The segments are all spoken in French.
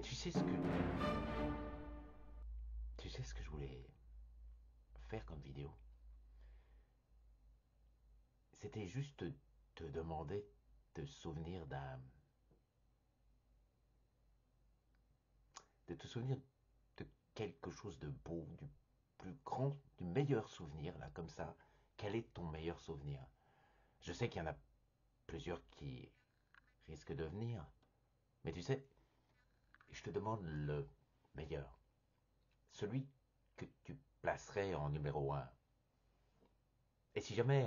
tu sais ce que je voulais faire comme vidéo? C'était juste te demander de de te souvenir de quelque chose de beau, du plus grand, du meilleur souvenir, là, comme ça. Quel est ton meilleur souvenir? Je sais qu'il y en a plusieurs qui risquent de venir, mais tu sais, je te demande le meilleur. Celui que tu placerais en numéro un. Et si jamais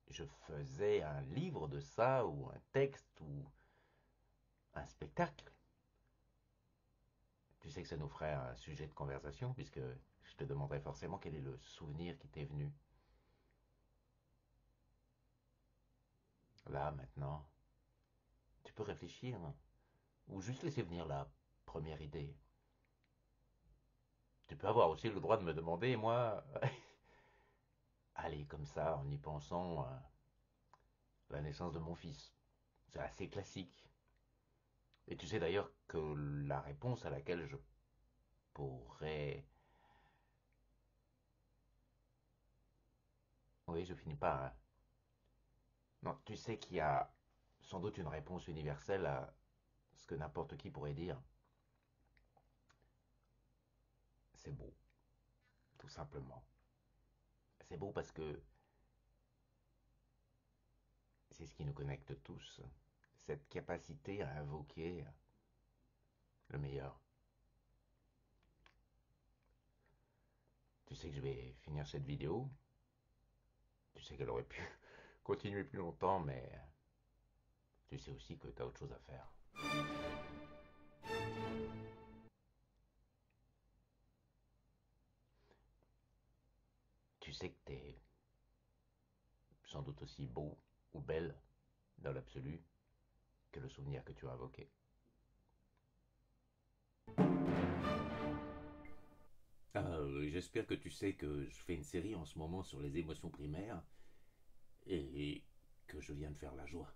je faisais un livre de ça, ou un texte, ou un spectacle, tu sais que ça nous ferait un sujet de conversation, puisque je te demanderais forcément quel est le souvenir qui t'est venu. Là, maintenant, tu peux réfléchir, hein, ou juste laisser venir la première idée. Tu peux avoir aussi le droit de me demander, moi, allez, comme ça, en y pensant, la naissance de mon fils. C'est assez classique. Et tu sais d'ailleurs que la réponse à laquelle je pourrais... Oui, je finis pas, hein. Non, tu sais qu'il y a sans doute une réponse universelle à ce que n'importe qui pourrait dire. C'est beau, tout simplement. C'est beau parce que c'est ce qui nous connecte tous. Cette capacité à invoquer le meilleur. Tu sais que je vais finir cette vidéo. Tu sais qu'elle aurait pu continuer plus longtemps, mais tu sais aussi que tu as autre chose à faire. Tu sais que tu es sans doute aussi beau ou belle dans l'absolu que le souvenir que tu as invoqué. J'espère que tu sais que je fais une série en ce moment sur les émotions primaires et que je viens de faire la joie.